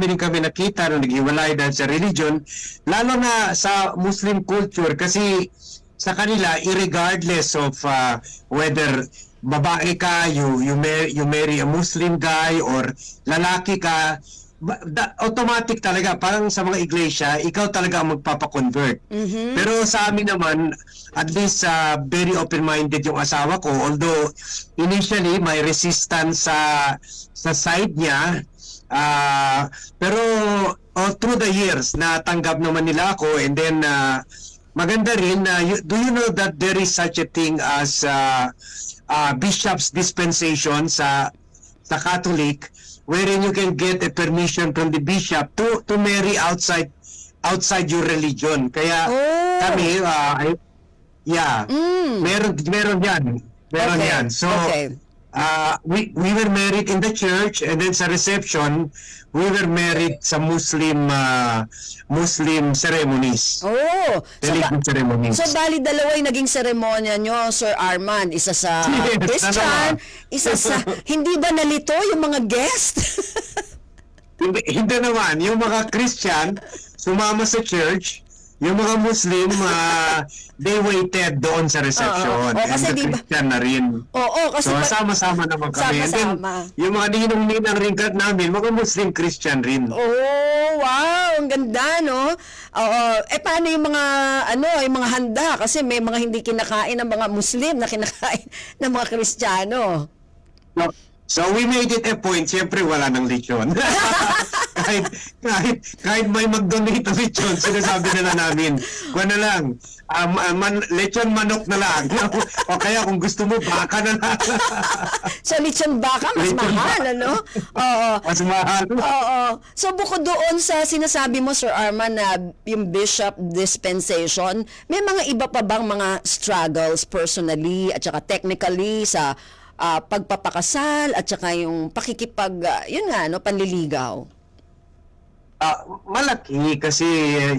rin kami nakita nung naghiwalay dahil sa religion, lalo na sa Muslim culture, kasi sa kanila, irregardless of whether babae ka, you marry a Muslim guy, or lalaki ka, automatic talaga, parang sa mga iglesia, ikaw talaga ang magpapakonvert. Pero sa amin naman, at least very open-minded yung asawa ko, although initially may resistance sa side niya, pero through the years, natanggap naman nila ako, and then maganda rin, do you know that there is such a thing as bishop's dispensation sa Catholic, wherein you can get a permission from the bishop to marry outside your religion. Kaya kami, meron yan. Meron yan. So, we were married in the church, and then sa reception, we were married sa Muslim ceremonies. Religious ceremonies. So, bali dalawa yung naging seremonya nyo, Sir Arman. Isa sa Christian, isa sa... Hindi ba nalito yung mga guest? Hindi naman. Yung mga Christian, sumama sa church. Yung mga Muslim, they waited doon sa reception. And kasi the Christian na rin. Kasi so, sama-sama naman kami. And then, yung mga ninong-ninang rin namin, mga Muslim Christian rin. Wow! Ang ganda, no? Paano yung mga, yung mga handa? Kasi may mga hindi kinakain ng mga Muslim na kinakain ng mga Kristiyano. So we made it a point, siyempre wala ng lechon. kahit may mag-donate ng lechon, sinasabi na namin, kuha na lang, lechon manok na lang. O kaya kung gusto mo, baka na lang. Sa lechon baka, mas Lechon mahal, baka. ano? Oo. Mas mahal. Oo. So bukod doon sa sinasabi mo, Sir Arman, na yung bishop dispensation, may mga iba pa bang mga struggles personally at saka technically sa pagpapakasal at saka yung yun nga, no, panliligaw? Malaki kasi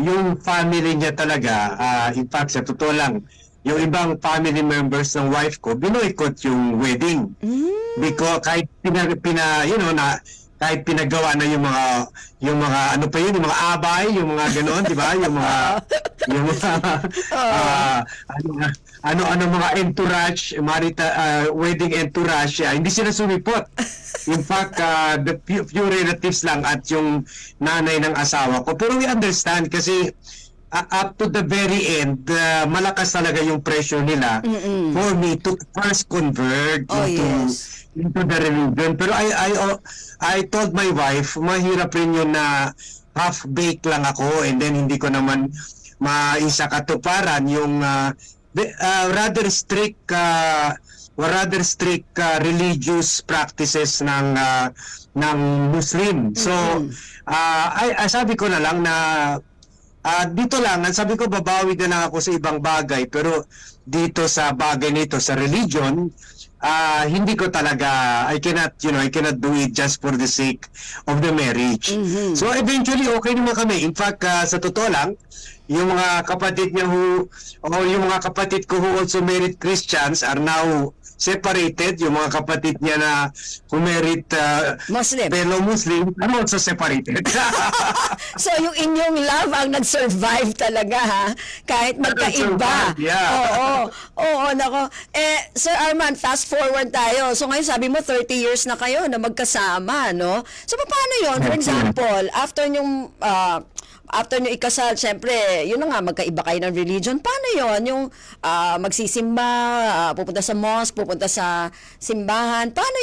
yung family niya talaga, in fact, sa totoo lang, yung ibang family members ng wife ko, binoykot yung wedding. Because kahit kahit pinagawa na yung mga ano pa yun, yung mga abay, yung mga ganoon, di ba? Yung mga mga entourage, wedding entourage, hindi sila sumipot. In fact, the few relatives lang at yung nanay ng asawa ko. Pero we understand kasi up to the very end, malakas talaga yung pressure nila for me to first convert into the religion. Pero I told my wife, mahirap rin yun na half-baked lang ako and then hindi ko naman maisa katuparan yung rather strict religious practices ng Muslim. So, sabi ko na lang na dito lang, sabi ko babawi na lang ako sa ibang bagay, pero dito sa bagay nito, sa religion, hindi ko talaga, I cannot do it just for the sake of the marriage. So eventually, okay naman kami. In fact, sa totoo lang, yung mga kapatid niya yung mga kapatid ko who also married Christians are now separated. Yung mga kapatid niya na who married Muslim. fellow Muslim are also separated. So yung inyong love ang nag-survive talaga, ha? Kahit magkaiba. Yeah. Oo, nako. Sir Arman, fast forward tayo. So ngayon sabi mo 30 years na kayo na magkasama, no? So paano yun? For example, after nyo ikasal, syempre, yun na nga, magkaiba kayo ng religion. Paano yun? Yung magsisimba, pupunta sa mosque, pupunta sa simbahan. Paano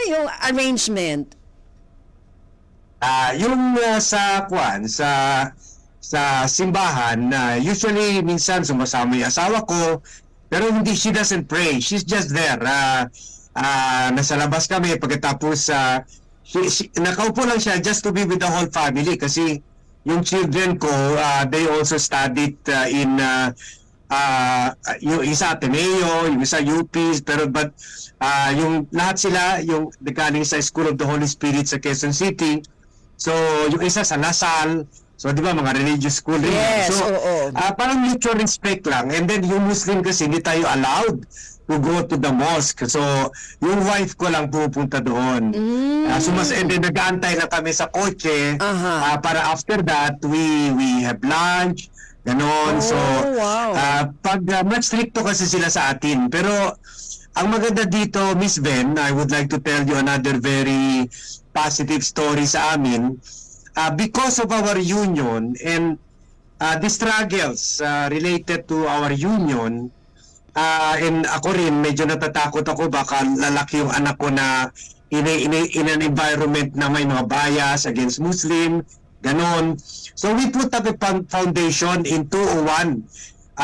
yung arrangement? Yung sa simbahan, usually minsan sumasama yung asawa ko, pero she doesn't pray. She's just there. Nasa labas kami pagkatapos nakaupo lang siya just to be with the whole family kasi yung children ko, they also studied in yung isa Ateneo, yung isa UP, but yung lahat sila, yung galing sa School of the Holy Spirit sa Quezon City. So, yung isa sa Lasal. So, di ba, mga religious school rin. Yes, So, oo. parang mutual respect lang. And then, yung Muslim kasi, hindi tayo allowed to go to the mosque. So, yung wife ko lang pupunta doon. And then, nag-aantay na kami sa kotse para after that, we have lunch, ganon. So, wow. mas stricto kasi sila sa atin. Pero, ang maganda dito, Miss Ben, I would like to tell you another very positive story sa amin. Because of our union and the struggles related to our union, and ako rin, medyo natatakot ako baka lalaki yung anak ko na in an environment na may mga bias against Muslim, ganon. So we put up a foundation in 201.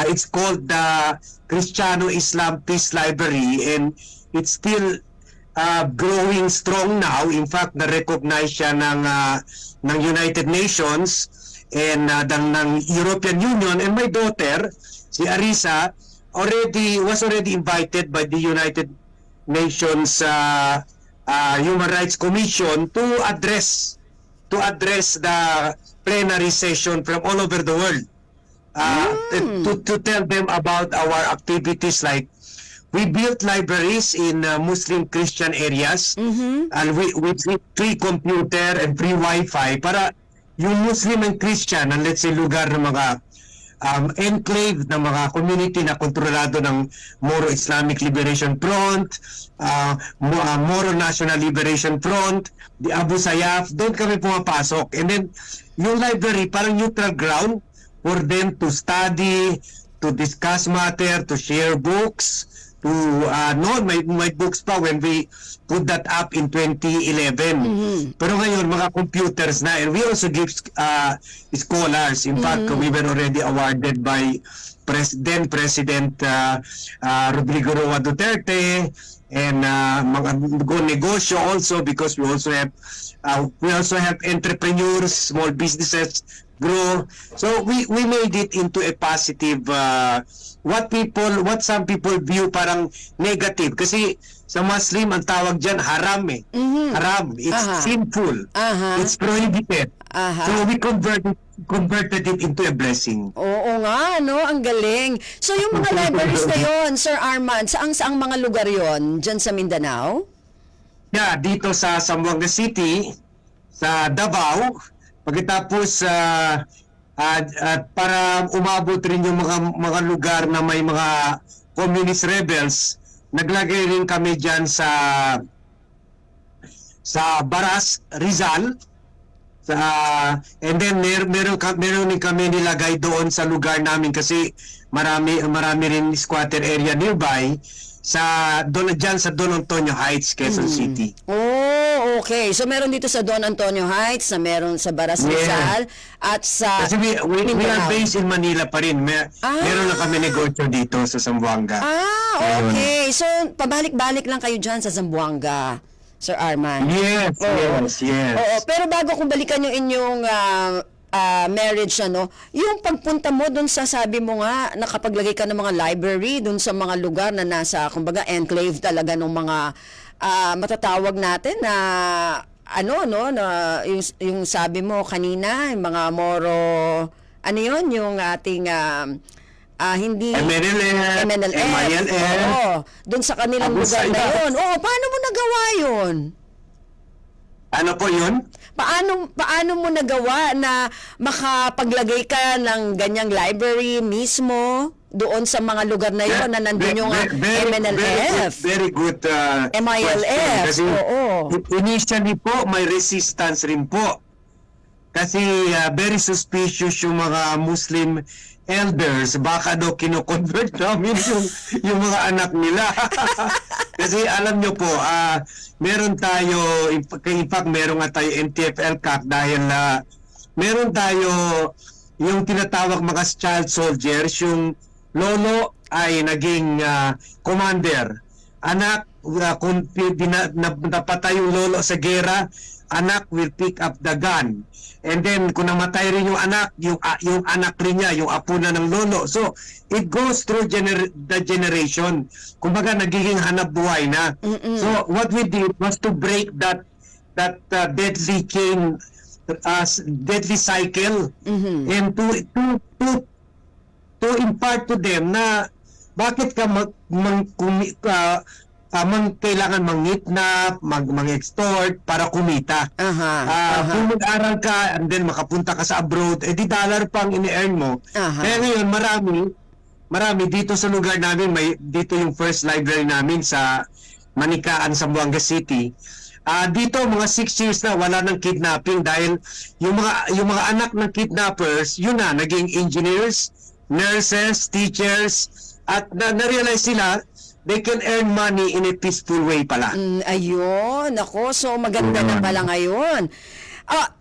It's called the Cristiano Islam Peace Library and it's still growing strong now. In fact, na-recognize siya ng United Nations and ng European Union. And my daughter, si Arisa, was already invited by the United Nations Human Rights Commission to address the plenary session from all over the world to tell them about our activities. Like we built libraries in Muslim Christian areas and with free computer and free Wi-Fi para yung Muslim and Christian and let's say lugar ng mga enclave ng mga community na kontrolado ng Moro Islamic Liberation Front, Moro National Liberation Front, the Abu Sayyaf, doon kami pumapasok. And then, yung library, parang neutral ground for them to study, to discuss matter, to share books, noon may books pa when we put that up in 2011. Pero ngayon mga computers na, and we also give scholars. In fact, we were already awarded by then President Rodrigo Roa Duterte and mga negosyo also, because we also have entrepreneurs, small businesses grow. So we made it into a positive what some people view parang negative, kasi sa Muslim ang tawag diyan haram eh. Haram, it's sinful. It's prohibited. So we converted it into a blessing. Oo nga, no? Ang galing. So yung mga libraries na yon, Sir Arman, saang mga lugar yon dyan sa Mindanao? Yeah, dito sa Zamboanga City, sa Davao, pagkatapos at para umabot rin yung mga lugar na may mga communist rebels, naglagay rin kami diyan sa Baras, Rizal. And then meron din kami nilagay doon sa lugar namin kasi marami rin squatter area nearby dyan sa Don Antonio Heights, Quezon City. Oh, okay. So meron dito sa Don Antonio Heights, meron sa Baras Rizal, at sa Kasi we are Mindanao. based in Manila pa rin. Meron na kami negosyo dito sa Zamboanga. Okay. So pabalik-balik lang kayo dyan sa Zamboanga, Sir Arman. Yes. Oo, pero bago kong balikan yung inyong marriage, yung pagpunta mo doon sa, sabi mo nga, nakapaglagay ka ng mga library doon sa mga lugar na nasa, kumbaga, enclave talaga ng mga matatawag natin na na yung sabi mo kanina, yung mga Moro, yung ating hindi MNLF, MILF. Oo, doon sa kanilang Abu lugar na Sayyaf. yun. Oo, paano mo nagawa yun? Ano po yun? Paano mo nagawa na makapaglagay ka ng ganyang library mismo doon sa mga lugar na yun na nandun yung MNLF? Very good MILF, question. Kasi oo. initially po, may resistance rin po. Kasi very suspicious yung mga Muslim elders, baka daw kino-convert namin yung mga anak nila. Kasi alam nyo po, meron tayo, in fact meron nga tayo NTF LCAC dahil meron tayo yung tinatawag mga child soldiers, yung lolo ay naging commander. Anak, kung napatay yung lolo sa gera, anak will pick up the gun. And then kung namatay rin yung anak rin niya, yung apo na ng lolo. So it goes through the generation. Kumbaga nagiging hanap buhay na. So what we did was to break that deadly chain, deadly cycle, and to impart to them na bakit ka kailangan mangitnap, mag-extort para kumita. Kung mag-aral ka and then makapunta ka sa abroad, di dollar pang ini-earn mo. Kaya ngayon marami dito sa lugar namin, dito yung first library namin sa Manikaan, Zamboanga City. Dito mga 6 years na wala nang kidnapping dahil yung mga anak ng kidnappers, yun na, naging engineers, nurses, teachers, at na-realize sila they can earn money in a peaceful way pala. Ayun, ako, so maganda na pala ngayon.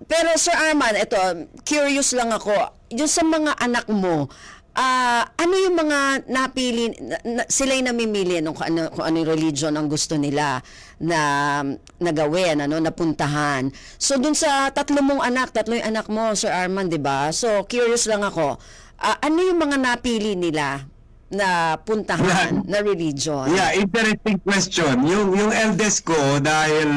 Pero Sir Arman, ito, curious lang ako, yung sa mga anak mo, ano yung mga napili, sila'y namimili kung ano yung religion ang gusto nila na gawin, napuntahan. So dun sa tatlo yung anak mo, Sir Arman, di ba? So curious lang ako, ano yung mga napili nila na puntahan na religion? Yeah, interesting question. Yung eldest ko, dahil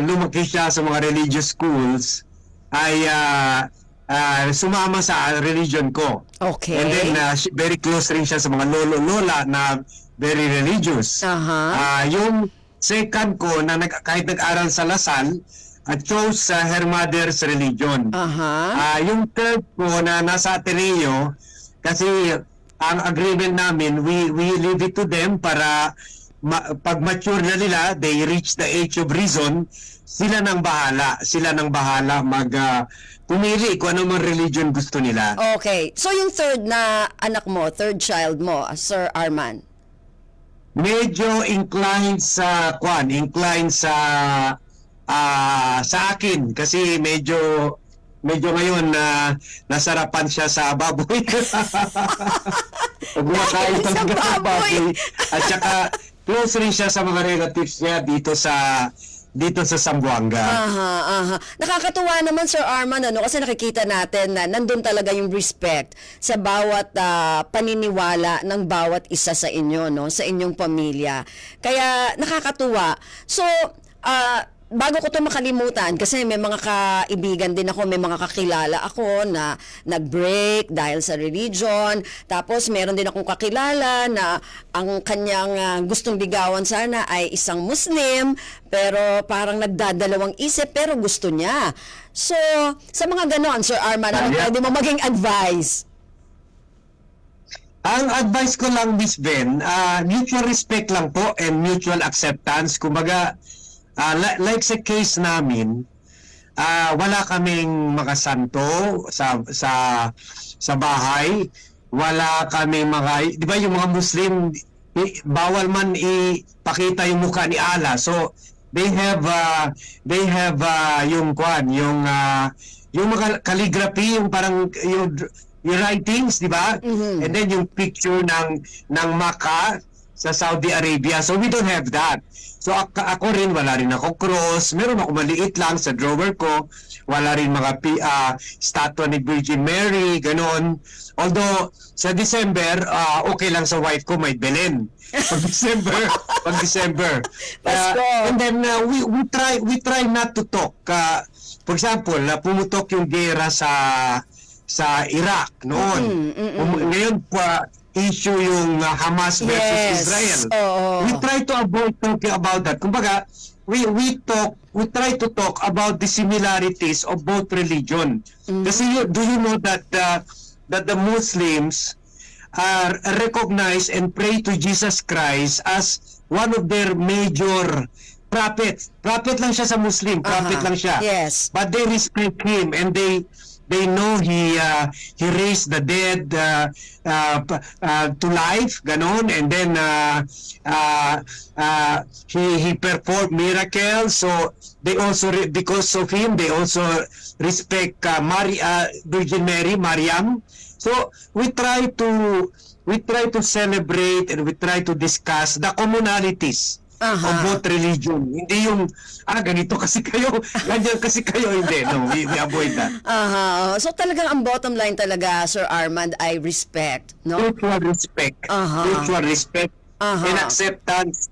lumaki siya sa mga religious schools, ay sumama sa religion ko. Okay. And then very close rin siya sa mga lolo-lola na very religious. Yung second ko na kahit nag-aral sa Lasal, chose her mother's religion. Yung third ko na nasa Ateneo, kasi ang agreement namin, we leave it to them para pag mature na nila, they reach the age of reason, sila nang bahala pumili kung ano mang religion gusto nila. Okay. So yung third na anak mo, third child mo, Sir Arman? medyo inclined sa akin kasi medyo ngayon na nasarapan siya sa baboy. Kumakain Sa talaga sa baboy. baboy. At saka close rin siya sa mga relatives niya dito sa Zamboanga. Aha. Nakakatuwa naman, Sir Arman, kasi nakikita natin na nandun talaga yung respect sa bawat paniniwala ng bawat isa sa inyo, no? Sa inyong pamilya. Kaya nakakatuwa. So, bago ko to makalimutan, kasi may mga kaibigan din ako, may mga kakilala ako na nag-break dahil sa religion. Tapos meron din akong kakilala na ang kanyang gustong ligawan sana ay isang Muslim, pero parang nagdadalawang isip, pero gusto niya. So, sa mga ganon, Sir Arman, ano pwede mo maging advice? Ang advice ko lang, Miss Ben, mutual respect lang po and mutual acceptance. Kumbaga, like sa case namin, wala kaming makasanto sa bahay. Wala kaming di ba yung mga Muslim, bawal man ipakita yung mukha ni Allah. So they have yung mga calligraphy, yung parang yung writings, di ba? And then yung picture ng Makkah sa Saudi Arabia. So we don't have that. So ako rin, wala rin ako cross. Meron ako maliit lang sa drawer ko. Wala rin mga statue ni Virgin Mary, ganon. Although sa December, okay lang sa wife ko, may Belen. Pag December. Pasko. And then we try not to talk. For example, pumutok yung gera sa Iraq noon. Ngayon issue yung Hamas versus Israel. We try to avoid talking about that. Kumbaga, we try to talk about the similarities of both religion. Kasi do you know that the Muslims recognize and pray to Jesus Christ as one of their major prophets. Prophet lang siya sa Muslim, prophet lang siya. Yes. But they respect him and they know he raised the dead to life, ganon, and then he performed miracles. So they also because of him they also respect Virgin Mary, Mariam. So we try to celebrate and we try to discuss the commonalities of both religion. Hindi yung ganito kasi kayo, ganyan kasi kayo, hindi. No, we avoid that. So talagang ang bottom line talaga, Sir Armand, ay respect, no? Mutual respect. Mutual respect and acceptance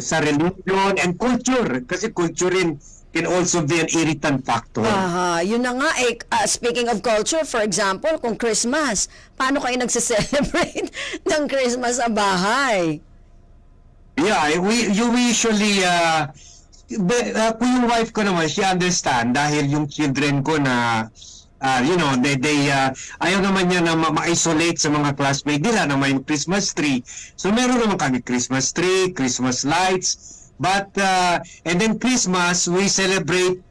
sa religion and culture. Kasi culture rin can also be an irritant factor. Yun na nga speaking of culture, for example, kung Christmas, paano kayo nagse-celebrate ng Christmas sa bahay? Yeah, we usually kung yung wife ko naman, she understand dahil yung children ko na they ayaw naman niya na ma-isolate sa mga classmates nila na may Christmas tree. So meron naman kami Christmas tree, Christmas lights, but and then Christmas we celebrate,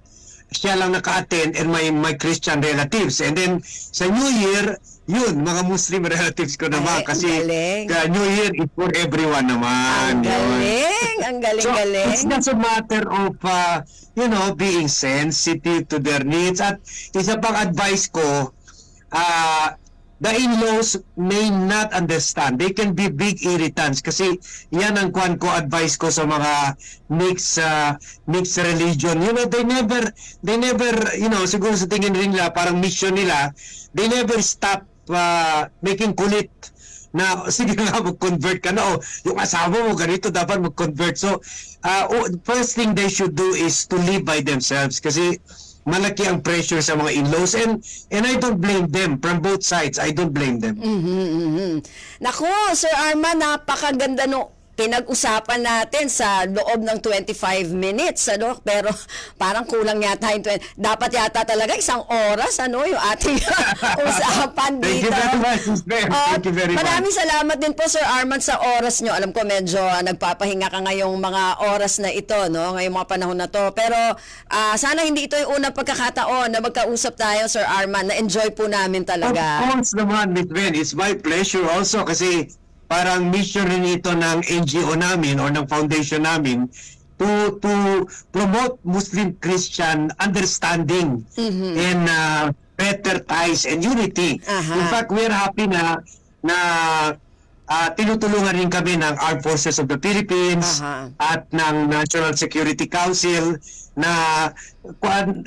siya lang naka-attend and my Christian relatives. And then sa New Year, yun, mga Muslim relatives ko naman. Kasi New Year is for everyone naman. Ang galing. So, it's not a matter of, being sensitive to their needs. At isa pang advice ko, the in-laws may not understand. They can be big irritants kasi yan ang advice ko sa mga mixed religion. They never, siguro sa tingin rin nila, parang mission nila, they never stop making kulit na sige nga mag-convert ka na yung asawa mo ganito dapat mag-convert. So first thing they should do is to live by themselves kasi malaki ang pressure sa mga in-laws and I don't blame them from both sides. I don't blame them. Naku, Sir Arman, napakaganda pinag-usapan natin sa loob ng 25 minutes, pero parang kulang yata yung dapat yata talaga isang oras, yung ating usapan dito. Thank you very much, Ms. Ben. Thank you very much. Maraming salamat din po, Sir Arman, sa oras nyo. Alam ko medyo nagpapahinga ka ngayong mga oras na ito, ngayong mga panahon na to. Pero sana hindi ito yung unang pagkakataon na magkausap tayo, Sir Arman. Na-enjoy po namin talaga. Of course naman, Ms. Ben. It's my pleasure also kasi parang mission rin ito ng NGO namin or ng foundation namin to promote Muslim-Christian understanding and better ties and unity. Aha. In fact, we're happy na tinutulungan rin kami ng Armed Forces of the Philippines Aha. at ng National Security Council na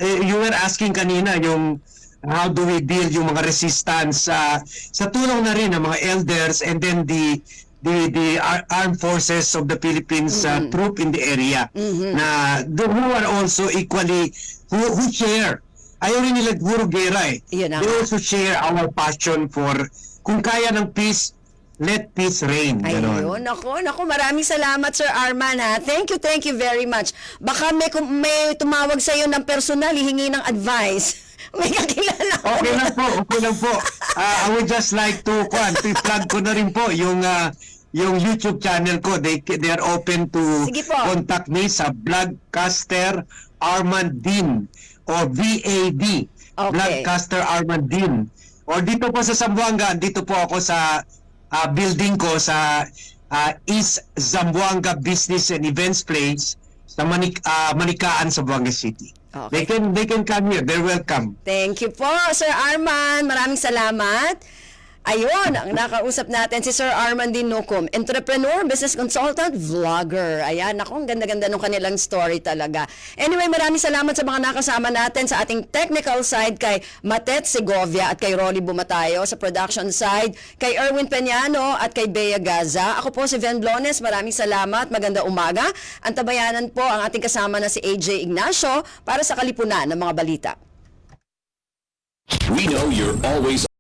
you were asking kanina yung how do we deal yung mga resistance sa tulong na rin ng mga elders and then the Armed Forces of the Philippines troop in the area na who are also equally who share ayaw rin nila puro gera Yun na they nga. also share our passion for kung kaya ng peace, let peace reign. Ganon. Ayun, naku, maraming salamat Sir Arman ha. Thank you very much. Baka may tumawag sa iyo ng personal, hihingi ng advice. May kakilala ko. Okay lang po. I would just like to plug ko na rin po yung YouTube channel ko. They are open to Sige po. contact me sa Vlogcaster Armandin o VAD. Okay. Vlogcaster Armandin. O dito po sa Zamboanga, dito po ako sa building ko sa East Zamboanga Business and Events Place sa Manikaan, Zamboanga City. Okay. They can come here. They're welcome. Thank you po, Sir Arman. Maraming salamat. Ayun, ang nakausap natin si Sir Arman Dinucum, entrepreneur, business consultant, vlogger. Ayan, ako, ang ganda-ganda ng kanilang story talaga. Anyway, maraming salamat sa mga nakasama natin sa ating technical side kay Matet Segovia at kay Rolly Bumatayo, sa production side, kay Erwin Peñano at kay Bea Gaza. Ako po si Ven Blones, maraming salamat, maganda umaga. Antabayanan po ang ating kasama na si AJ Ignacio para sa kalipunan ng mga balita. We know you're always